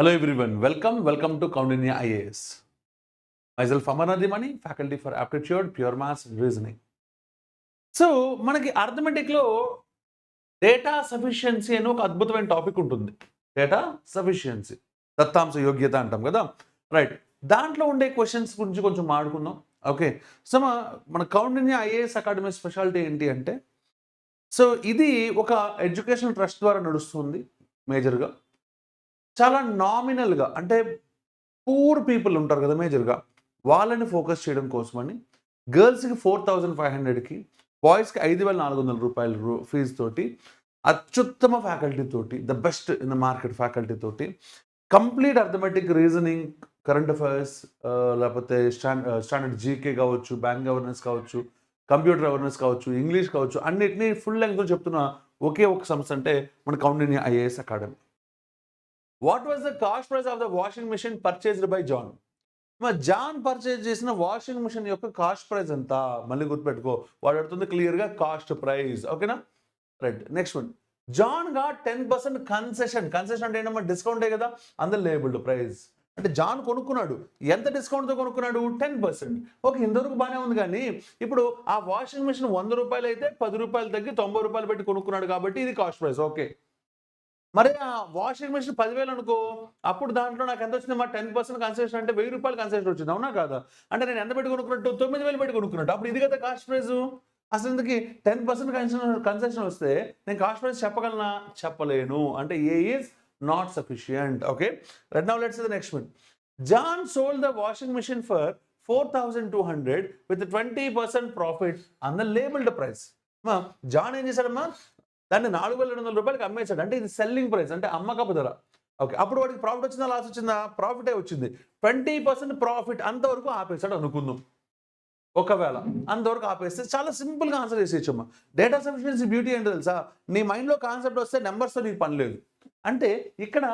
Hello everyone, welcome to Kaundinya IAS. Myself Amarnath Dimani, faculty for aptitude, pure maths, reasoning. So మనకి అర్థమెటిక్లో data sufficiency అని ఒక అద్భుతమైన topic ఉంటుంది. Data sufficiency, దత్తాంశ యోగ్యత అంటాం కదా, రైట్. దాంట్లో ఉండే క్వశ్చన్స్ గురించి కొంచెం మాట్లాడుకుందాం. ఓకే, సో మన కౌండిన్య ఐఏఎస్ అకాడమీ స్పెషాలిటీ ఏంటి అంటే, సో ఇది ఒక ఎడ్యుకేషన్ ట్రస్ట్ ద్వారా నడుస్తుంది. మేజర్గా చాలా నామినల్గా అంటే పూర్ పీపుల్ ఉంటారు కదా, మేజర్గా వాళ్ళని ఫోకస్ చేయడం కోసమని గర్ల్స్కి 4,500కి, బాయ్స్కి 5,400 రూపాయల ఫీజు తోటి, అత్యుత్తమ ఫ్యాకల్టీ తోటి, the best in the market faculty తోటి complete arithmetic, reasoning, current affairs, లేకపోతే స్టాండర్డ్ జీకే కావచ్చు, బ్యాంక్ అవేర్నెస్ కావచ్చు, కంప్యూటర్ అవేర్నెస్ కావచ్చు, ఇంగ్లీష్ కావచ్చు, అన్నిటినీ ఫుల్ లెంగ్త్లో చెప్తున్న ఒకే ఒక సంస్థ అంటే మన Kaundinya IAS academy. What was the cost price of the washing machine purchased by John? John purchase చేసిన వాషింగ్ మిషన్ యొక్క కాస్ట్ ప్రైస్ ఎంత? మళ్ళీ గుర్తుపెట్టుకో, వాడు అడుగుతుంది క్లియర్గా కాస్ట్ ప్రైస్. ఓకేనా, రైట్. నెక్స్ట్ వన్, జాన్ గా 10% కన్సెషన్. కన్సెషన్ అంటే ఏంటమ్మా? డిస్కౌంటే కదా, అందరు లేబుల్డ్ ప్రైస్. అంటే జాన్ కొనుక్కున్నాడు, ఎంత డిస్కౌంట్తో కొనుక్కున్నాడు? 10%. ఓకే, ఇంతవరకు బాగానే ఉంది. కానీ ఇప్పుడు ఆ వాషింగ్ మిషన్ 100 రూపాయలు అయితే 10 రూపాయలు తగ్గి 90 రూపాయలు పెట్టి కొనుక్కున్నాడు కాబట్టి ఇది కాస్ట్ ప్రైస్. ఓకే, మరి ఆ వాషింగ్ మిషన్ 10,000 అనుకో, అప్పుడు దాంట్లో నాకు ఎంత వచ్చింది? మా 10% కన్సెషన్ అంటే 1,000 రూపాయలు కన్సెషన్ వచ్చింది, అవునా కాదా? అంటే నేను ఎంత పెట్టి కొనుక్కున్నట్టు? 9,000 పెట్టి కొనుక్కున్నట్టు. అప్పుడు ఇది కదా కాస్ట్ ప్రైస్. అసలు ఇందుకు 10% కన్సెషన్ వస్తే నేను కాస్ట్ ప్రైస్ చెప్పగలనా? చెప్పలేను. అంటే A is not sufficient. Okay, right. Now let's see the next one. John sold the washing machine for 4,200 with 20% profit on the labelled price. John ఏం చేశాడమ్మా? దాన్ని 4,200 రూపాయలకి అమ్మేశాడు. అంటే ఇది సెల్లింగ్ ప్రైస్, అంటే అమ్మకపు ధర. ఓకే, అప్పుడు వాడికి ప్రాఫిట్ వచ్చిందా, లాస్ వచ్చిందా? ప్రాఫిటే వచ్చింది. 20% ప్రాఫిట్ అంతవరకు ఆపేశాడు అనుకుందాం. ఒకవేళ అంతవరకు ఆపేస్తే చాలా సింపుల్గా ఆన్సర్ చేసేయచ్చమ్మా. డేటా సఫిషియన్సీ బ్యూటీ ఏంటో తెలుసా? నీ మైండ్లో కాన్సెప్ట్ వస్తే నెంబర్స్తో నీకు పని లేదు. అంటే ఇక్కడ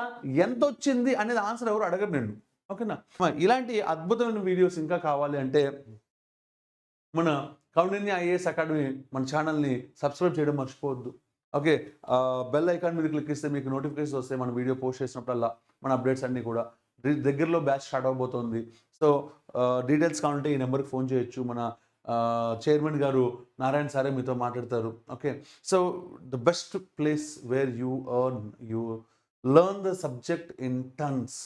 ఎంత వచ్చింది అనేది ఆన్సర్ ఎవరు అడగరు నేను. ఓకేనా, ఇలాంటి అద్భుతమైన వీడియోస్ ఇంకా కావాలి అంటే మన కౌండిన్య ఐఏఎస్ అకాడమీ మన ఛానల్ని సబ్స్క్రైబ్ చేయడం మర్చిపోవద్దు. ఓకే, బెల్ ఐకాన్ మీద క్లిక్ చేస్తే మీకు నోటిఫికేషన్ వస్తాయి. మన వీడియో పోస్ట్ చేసినప్పుడల్లా మన అప్డేట్స్ అన్నీ కూడా. దగ్గరలో బ్యాచ్ స్టార్ట్ అవబోతోంది. సో డీటెయిల్స్ కావాలంటే ఈ నెంబర్కి ఫోన్ చేయొచ్చు. మన చైర్మన్ గారు నారాయణ సారే మీతో మాట్లాడతారు. Okay, so the best place where you learn the subject in turns.